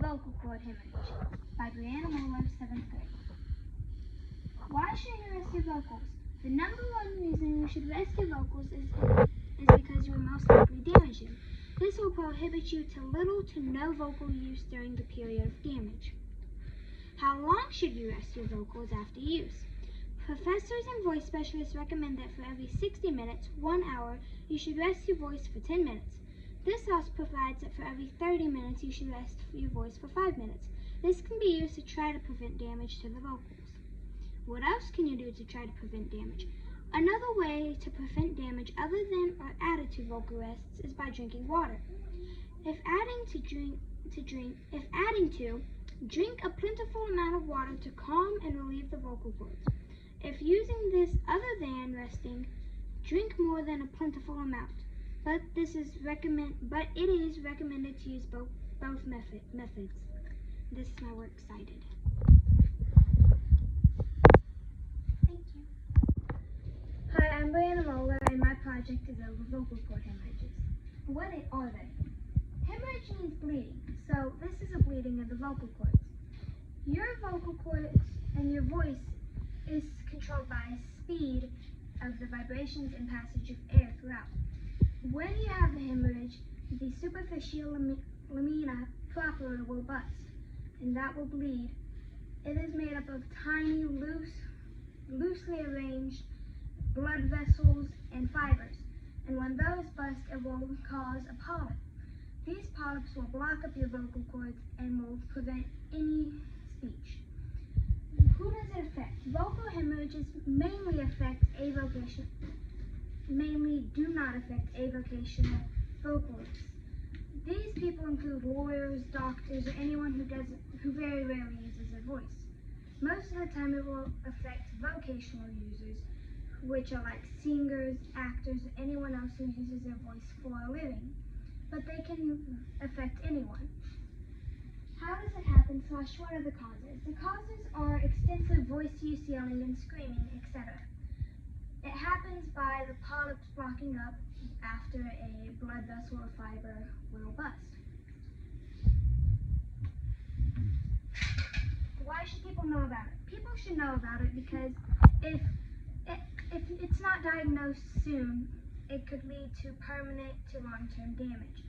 Vocal cord hemorrhage by Breanna, Muller, 7th grade. Why should you rest your vocals? The number one reason you should rest your vocals is because you will most likely damage them. This will prohibit you to little to no vocal use during the period of damage. How long should you rest your vocals after use? Professors and voice specialists recommend that for every 60 minutes, 1 hour, you should rest your voice for 10 minutes. This also provides that for every 30 minutes, you should rest your voice for 5 minutes. This can be used to try to prevent damage to the vocals. What else can you do to try to prevent damage? Another way to prevent damage other than or added to vocal rests is by drinking water. If adding to, drink a plentiful amount of water to calm and relieve the vocal cords. If using this other than resting, drink more than a plentiful amount. But it is recommended to use both methods. This is my works cited. Thank you. Hi, I'm Breanna Muller, and my project is over vocal cord hemorrhages. What are they? Hemorrhage means bleeding, so this is a bleeding of the vocal cords. Your vocal cords and your voice is controlled by speed of the vibrations and passage of air throughout. When you have a hemorrhage, the superficial lamina propria will bust, and that will bleed. It is made up of tiny, loosely arranged blood vessels and fibers, and when those bust, it will cause a polyp. These polyps will block up your vocal cords and will prevent any speech. Who does it affect? Vocal hemorrhages mainly do not affect avocational vocalists. These people include lawyers, doctors, or anyone who very rarely uses their voice. Most of the time it will affect vocational users, which are like singers, actors, or anyone else who uses their voice for a living. But they can affect anyone. How does it happen? What are the causes? The causes are extensive voice use, yelling and screaming, etc. It happens by the polyps blocking up after a blood vessel or fiber will bust. Why should people know about it? People should know about it because if it's not diagnosed soon, it could lead to permanent to long-term damage,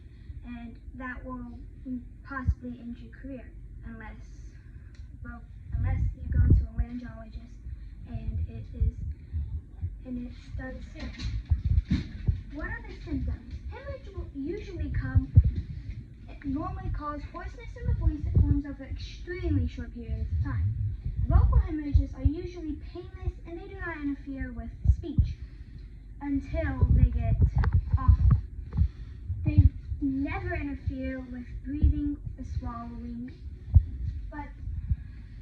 and that will possibly end your career unless you go to a laryngologist and it's done soon. What are the symptoms? Hemorrhage will usually normally cause hoarseness in the voice that forms over extremely short periods of time. Vocal hemorrhages are usually painless and they do not interfere with speech until they get awful. They never interfere with breathing or swallowing. But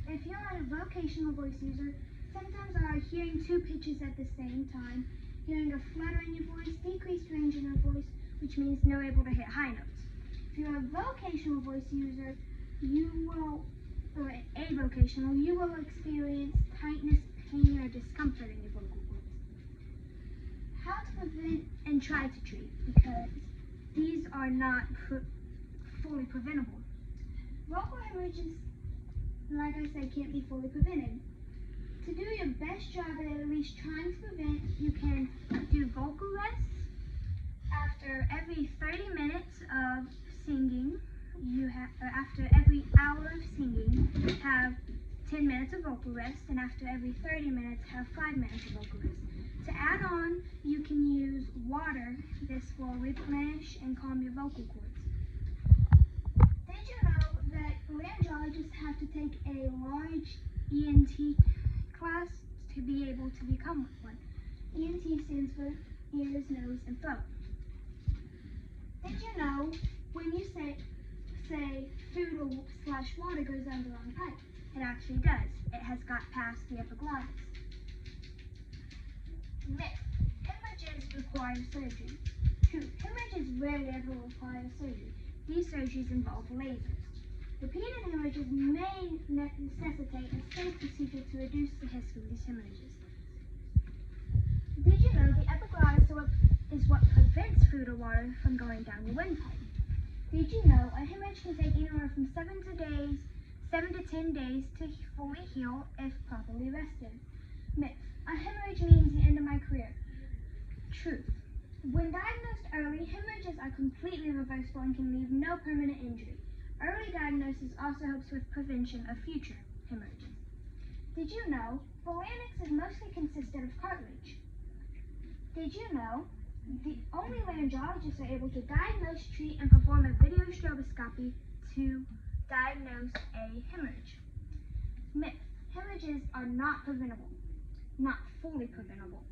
if you're a vocational voice user, sometimes hearing two pitches at the same time, hearing a flutter in your voice, decreased range in your voice, which means no able to hit high notes. If you're a vocational voice user, you will experience tightness, pain, or discomfort in your vocal cords. How to prevent and try to treat, because these are not fully preventable. Vocal hemorrhages, like I said, can't be fully prevented. To do your best job at least trying to prevent, you can do vocal rests. After every 30 minutes of singing, after every hour of singing, have 10 minutes of vocal rest, and after every 30 minutes, have 5 minutes of vocal rest. To add on, you can use water. This will replenish and calm your vocal cords. Did you know that laryngologists have to take a large ENT class to be able to become one? ENT stands for ears, nose, and throat. Did you know when you say food/water goes down the wrong pipe? It actually does. It has got past the epiglottis. Myth: hemorrhages require surgery. True, hemorrhages rarely ever require surgery. These surgeries involve lasers. Repeated hemorrhages may necessitate a safe procedure to reduce the risk of these hemorrhages. Did you know the epiglottis is what prevents food or water from going down the windpipe? Did you know a hemorrhage can take anywhere from 7 days 7 to 10 days to fully heal if properly rested. Myth: a hemorrhage means the end of my career. Truth: when diagnosed early, hemorrhages are completely reversible and can leave no permanent injury. Early diagnosis also helps with prevention of future hemorrhages. Did you know phalanx is mostly consisted of cartilage? Did you know the only laryngologists are able to diagnose, treat, and perform a video stroboscopy to diagnose a hemorrhage? Myth: hemorrhages are not preventable, not fully preventable.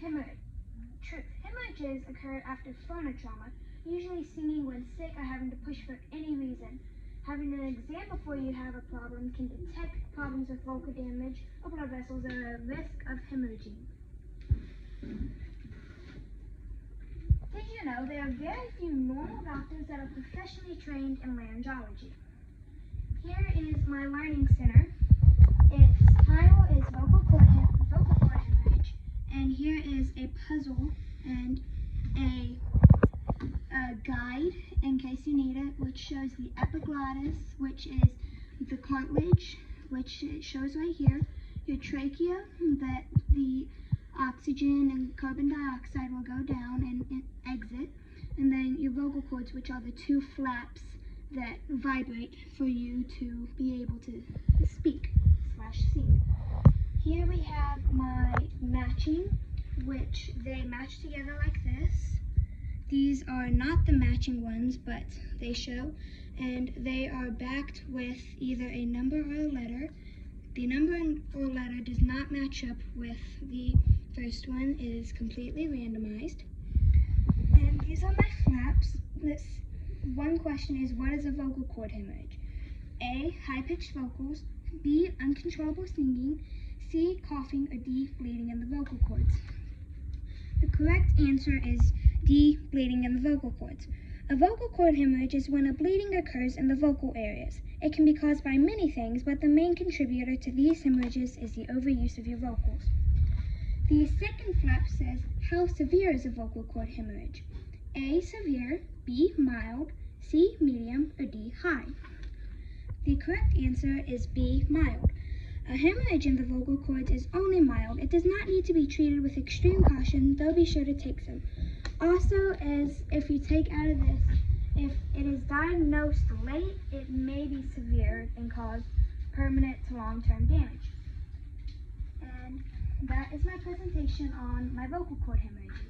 Truth: hemorrhages occur after phonotrauma, usually singing when sick or having to push for any reason. Having an exam before you have a problem can detect problems with vocal damage or blood vessels that are at risk of hemorrhaging. Did you know there are very few normal doctors that are professionally trained in laryngology? Here is my learning center. Its title is vocal cord hemorrhage, and here is a puzzle and a guide in case you need it, which shows the epiglottis, which is the cartilage, which it shows right here, your trachea, that the oxygen and carbon dioxide will go down and exit, and then your vocal cords, which are the two flaps that vibrate for you to be able to speak / sing. Here we have my matching, which they match together like this. These are not the matching ones, but they show, and they are backed with either a number or a letter. The number or letter does not match up with the first one. It is completely randomized. And these are my flaps. This one question is, what is a vocal cord hemorrhage? A, high-pitched vocals. B, uncontrollable singing. C, coughing. Or D, bleeding in the vocal cords. The correct answer is D, bleeding in the vocal cords. A vocal cord hemorrhage is when a bleeding occurs in the vocal areas. It can be caused by many things, but the main contributor to these hemorrhages is the overuse of your vocals. The second flap says, how severe is a vocal cord hemorrhage? A, severe. B, mild. C, medium. Or D, high. The correct answer is B, mild. A hemorrhage in the vocal cords is only mild. It does not need to be treated with extreme caution, though be sure to take some. Also, as if you take out of this, if it is diagnosed late, it may be severe and cause permanent to long-term damage. And that is my presentation on my vocal cord hemorrhages.